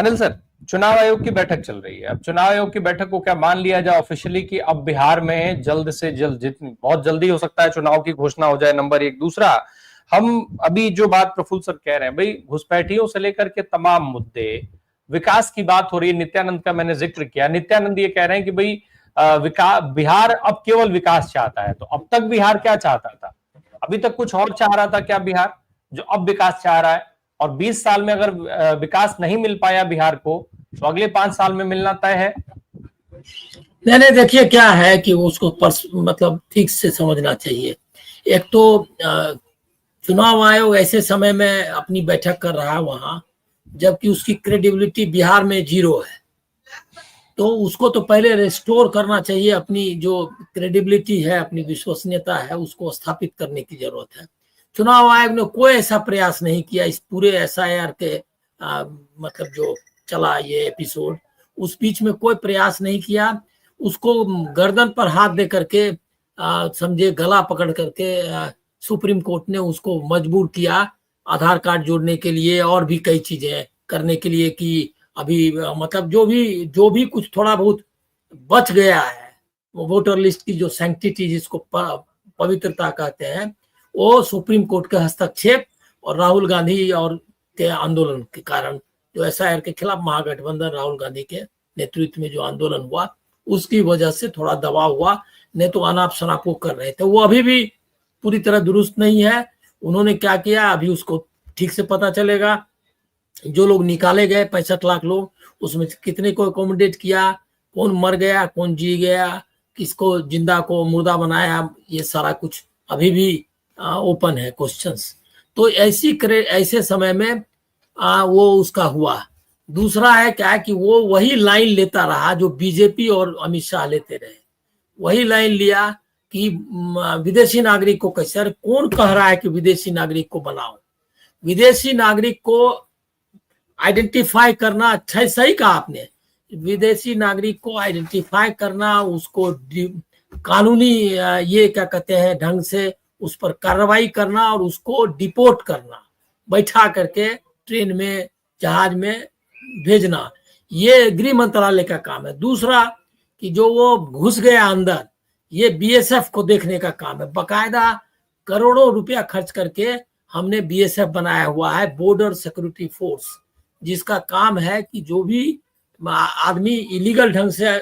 Anil sir, चुनाव आयोग की बैठक चल रही है। अब चुनाव आयोग की बैठक को क्या मान लिया जाए ऑफिशियली कि अब बिहार में जल्द से जल्द, जितनी बहुत जल्दी हो सकता है, चुनाव की घोषणा हो जाए? नंबर एक। दूसरा, हम अभी जो बात प्रफुल्ल सर कह रहे हैं, भाई घुसपैठियों से लेकर के तमाम मुद्दे, विकास की बात हो रही है। नित्यानंद का मैंने जिक्र किया। नित्यानंद ये कह रहे हैं कि भाई विकास, बिहार अब केवल विकास चाहता है। तो अब तक बिहार क्या चाहता था? अभी तक कुछ और चाह रहा था क्या बिहार, जो अब विकास चाह रहा है? और 20 साल में अगर विकास नहीं मिल पाया बिहार को, तो अगले 5 साल में मिलना तय है। नहीं, देखिए क्या है कि उसको मतलब ठीक से समझना चाहिए। एक तो चुनाव आयोग ऐसे समय में अपनी बैठक कर रहा है वहां, जबकि उसकी क्रेडिबिलिटी बिहार में 0 है। तो उसको तो पहले रिस्टोर करना चाहिए। अपनी जो क्रेडिबिलिटी है, अपनी विश्वसनीयता है, उसको स्थापित करने की जरूरत है। चुनाव आयोग ने कोई ऐसा प्रयास नहीं किया इस पूरे SIR के मतलब जो चला ये एपिसोड, उस बीच में कोई प्रयास नहीं किया। उसको गर्दन पर हाथ दे करके समझे गला पकड़ करके सुप्रीम कोर्ट ने उसको मजबूर किया आधार कार्ड जोड़ने के लिए और भी कई चीजें करने के लिए कि अभी मतलब जो भी कुछ थोड़ा बहुत बच गया है, वोटर लिस्ट की जो सैंक्टिटी जिसको पवित्रता कहते हैं, वो सुप्रीम कोर्ट के हस्तक्षेप और राहुल गांधी और के आंदोलन के कारण, जो SIR के खिलाफ महागठबंधन राहुल गांधी के नेतृत्व में जो आंदोलन हुआ, उसकी वजह से थोड़ा दबाव हुआ। नहीं तो अनाप शनाप वो कर रहे थे। वो अभी भी पूरी तरह दुरुस्त नहीं है। उन्होंने क्या किया अभी उसको ठीक से पता चलेगा। जो लोग निकाले गए 65 लाख लोग, उसमें कितने को अकोमोडेट किया, कौन मर गया, कौन जी गया, किसको जिंदा को मुर्दा बनाया, ये सारा कुछ अभी भी ओपन है क्वेश्चंस। तो ऐसे समय में वो उसका हुआ। दूसरा है क्या कि वो वही लाइन लेता रहा जो बीजेपी और अमित शाह लेते रहे। वही लाइन लिया कि विदेशी नागरिक को कैसे, अरे कौन कह रहा है कि विदेशी नागरिक को बनाओ? विदेशी नागरिक को आइडेंटिफाई करना, अच्छा सही कहा आपने, विदेशी नागरिक को आइडेंटिफाई करना, उसको कानूनी ये क्या कहते हैं ढंग से उस पर कार्रवाई करना और उसको डिपोर्ट करना, बैठा करके ट्रेन में जहाज में भेजना, ये गृह मंत्रालय का काम है। दूसरा कि जो वो घुस गया अंदर, ये BSF को देखने का काम है। बकायदा करोड़ों रुपया खर्च करके हमने BSF बनाया हुआ है, बॉर्डर सिक्योरिटी फोर्स, जिसका काम है कि जो भी आदमी इलीगल ढंग से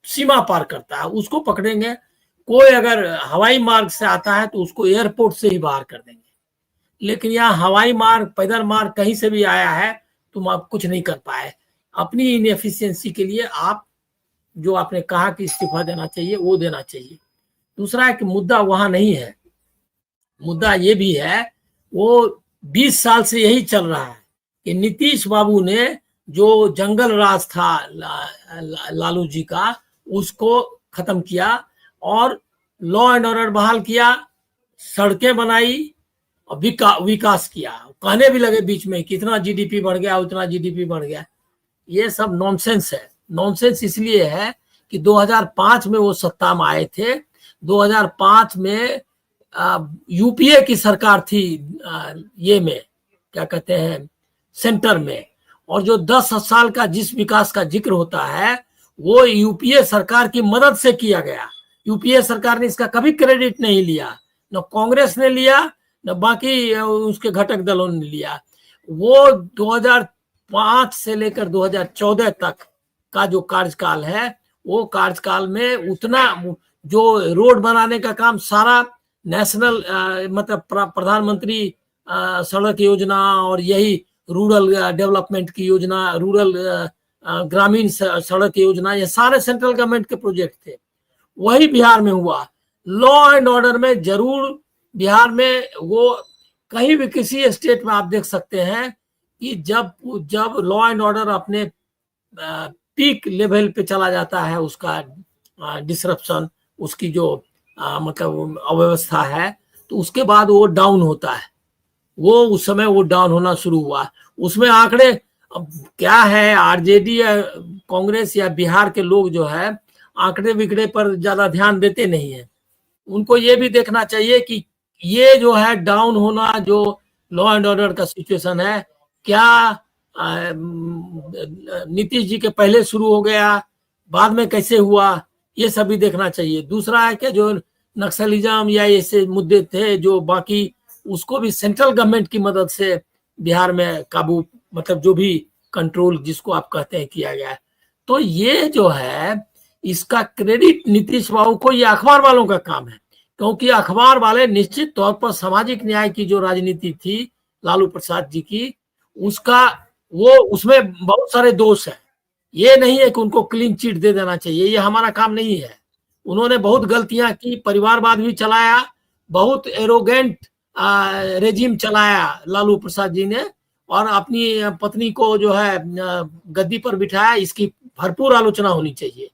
सीमा पार करता है उसको पकड़ेंगे। कोई अगर हवाई मार्ग से आता है तो उसको एयरपोर्ट से ही बाहर कर देंगे। लेकिन यहाँ हवाई मार्ग, पैदल मार्ग कहीं से भी आया है, तुम आप कुछ नहीं कर पाए। अपनी इनएफिशिएंसी के लिए आप जो आपने कहा कि इस्तीफा देना चाहिए, वो देना चाहिए। दूसरा है कि मुद्दा वहां नहीं है, मुद्दा ये भी है, वो 20 साल से यही चल रहा है कि नीतीश बाबू ने जो जंगल राज था लालू जी का, उसको खत्म किया और लॉ एंड ऑर्डर बहाल किया, सड़कें बनाई और विकास किया। कहने भी लगे बीच में कितना GDP बढ़ गया, उतना GDP बढ़ गया। ये सब नॉनसेंस है। नॉनसेंस इसलिए है कि 2005 में वो सत्ता में आए थे। 2005 में UPA की सरकार थी, ये में क्या कहते हैं सेंटर में, और जो 10 साल का जिस विकास का जिक्र होता है वो UPA सरकार की मदद से किया गया। UPA सरकार ने इसका कभी क्रेडिट नहीं लिया, न कांग्रेस ने लिया न बाकी उसके घटक दलों ने लिया। वो 2005 से लेकर 2014 तक का जो कार्यकाल है, वो कार्यकाल में उतना जो रोड बनाने का काम सारा नेशनल मतलब प्रधानमंत्री सड़क योजना और यही रूरल डेवलपमेंट की योजना, रूरल ग्रामीण सड़क योजना, ये सारे सेंट्रल गवर्नमेंट के प्रोजेक्ट थे, वही बिहार में हुआ। लॉ एंड ऑर्डर में जरूर बिहार में वो कहीं भी किसी स्टेट में आप देख सकते हैं कि जब लॉ एंड ऑर्डर अपने पीक लेवल पे चला जाता है, उसका डिसरप्शन, उसकी जो मतलब अव्यवस्था है, तो उसके बाद वो डाउन होता है। वो उस समय वो डाउन होना शुरू हुआ। उसमें आंकड़े अब क्या है, RJD या कांग्रेस या बिहार के लोग जो है आंकड़े विकड़े पर ज्यादा ध्यान देते नहीं है। उनको ये भी देखना चाहिए कि ये जो है डाउन होना, जो लॉ एंड ऑर्डर का सिचुएशन है, क्या नीतीश जी के पहले शुरू हो गया, बाद में कैसे हुआ, ये सब भी देखना चाहिए। दूसरा है कि जो नक्सलिज्म या ऐसे मुद्दे थे जो बाकी, उसको भी सेंट्रल गवर्नमेंट की मदद से बिहार में काबू, मतलब जो भी कंट्रोल जिसको आप कहते हैं किया गया है। तो ये जो है इसका क्रेडिट नीतीश बाबू को, ये अखबार वालों का काम है, क्योंकि अखबार वाले निश्चित तौर पर सामाजिक न्याय की जो राजनीति थी लालू प्रसाद जी की, उसका वो उसमें बहुत सारे दोष है। ये नहीं है कि उनको क्लीन चिट दे देना चाहिए, ये हमारा काम नहीं है। उन्होंने बहुत गलतियां की, परिवारवाद भी चलाया, बहुत एरोगेंट रेजिम चलाया लालू प्रसाद जी ने, और अपनी पत्नी को जो है गद्दी पर बिठाया, इसकी भरपूर आलोचना होनी चाहिए,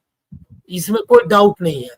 इसमें कोई डाउट नहीं है।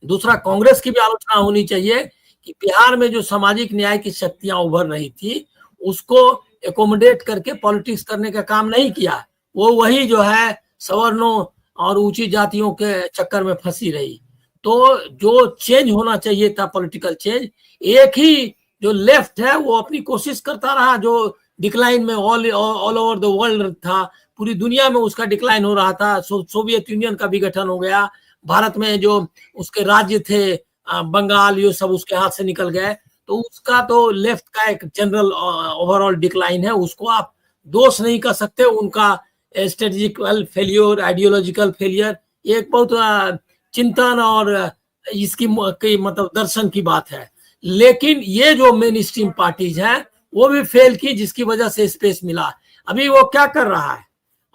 दूसरा, कांग्रेस की भी आलोचना होनी चाहिए कि बिहार में जो सामाजिक न्याय की शक्तियां उभर रही थी, उसको एकोमोडेट करके पॉलिटिक्स करने का काम नहीं किया। वो वही जो है सवर्णों और ऊंची जातियों के चक्कर में फंसी रही। तो जो चेंज होना चाहिए था, पॉलिटिकल चेंज, एक ही जो लेफ्ट है वो अपनी कोशिश करता रहा, जो डिक्लाइन में ऑल ओवर द वर्ल्ड था, पूरी दुनिया में उसका डिक्लाइन हो रहा था। सोवियत यूनियन का विघटन हो गया, भारत में जो उसके राज्य थे बंगाल, ये सब उसके हाथ से निकल गए। तो उसका तो लेफ्ट का एक जनरल ओवरऑल डिक्लाइन है, उसको आप दोष नहीं कर सकते। उनका स्ट्रेटेजिकल फेलियर, आइडियोलॉजिकल फेलियर, एक बहुत चिंतन और इसकी मतलब दर्शन की बात है। लेकिन ये जो मेन स्ट्रीम पार्टीज हैं वो भी फेल की, जिसकी वजह से स्पेस मिला। अभी वो क्या कर रहा है,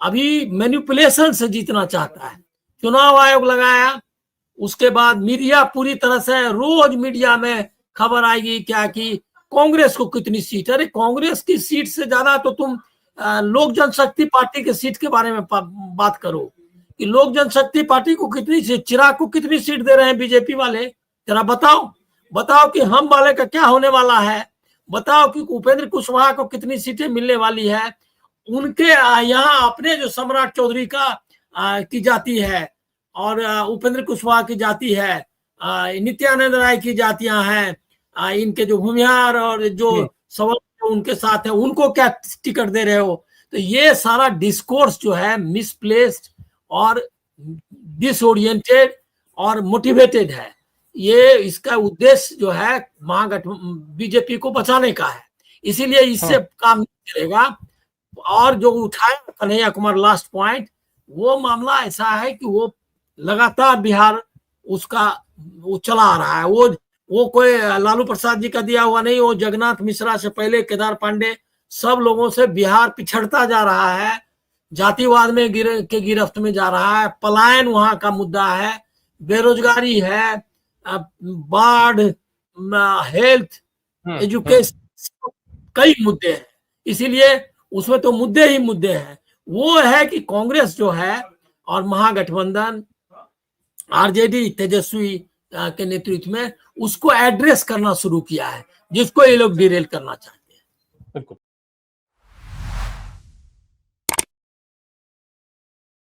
अभी मैनिपुलेशन से जीतना चाहता है। चुनाव आयोग लगाया, उसके बाद मीडिया पूरी तरह से, रोज मीडिया में खबर आएगी क्या कि कांग्रेस को कितनी सीट। अरे कांग्रेस की सीट से ज्यादा तो तुम लोक जनशक्ति पार्टी के सीट के बारे में बात करो कि लोक जनशक्ति पार्टी को कितनी सीट, चिराग को कितनी सीट दे रहे हैं बीजेपी वाले, जरा बताओ। बताओ कि हम वाले का क्या होने वाला है, बताओ कि उपेंद्र कुशवाहा को कितनी सीटें मिलने वाली है। उनके यहाँ अपने जो सम्राट चौधरी का की जाति है, और उपेंद्र कुशवाहा की जाति है, नित्यानंद राय की जातियां हैं, इनके जो भूमिहार और जो सवाल उनके साथ है, उनको क्या टिकट दे रहे हो। तो ये सारा डिस्कोर्स जो है मिसप्लेस्ड और डिसओरिएंटेड और मोटिवेटेड है। ये इसका उद्देश्य जो है बीजेपी को बचाने का है, इसीलिए इससे काम नहीं चलेगा। और जो उठाया कन्हैया कुमार लास्ट पॉइंट, वो मामला ऐसा है कि वो लगातार बिहार उसका वो चला आ रहा है। वो कोई लालू प्रसाद जी का दिया हुआ नहीं, वो जगन्नाथ मिश्रा से पहले केदार पांडे, सब लोगों से बिहार पिछड़ता जा रहा है, जातिवाद में के गिरफ्त में जा रहा है। पलायन वहां का मुद्दा है, बेरोजगारी है, बाढ़, हेल्थ, एजुकेशन, कई मुद्दे हैं। इसीलिए उसमें तो मुद्दे ही मुद्दे हैं। वो है कि कांग्रेस जो है और महागठबंधन आरजेडी तेजस्वी के नेतृत्व में उसको एड्रेस करना शुरू किया है, जिसको ये लोग डिरेल करना चाहते हैं। बिल्कुल।